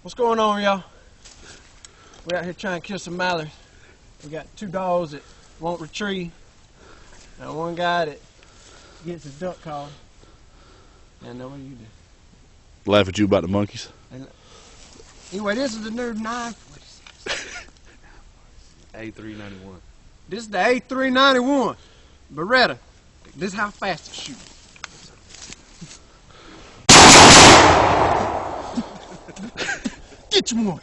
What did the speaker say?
What's going on, y'all? We out here trying to kill some mallards. We got 2 dogs that won't retrieve, and 1 guy that gets his duck call. And what do you do? Laugh at you about the monkeys. Anyway, this is the new 9. A391. This is the A391 Beretta. This is how fast it shoots. Get you one.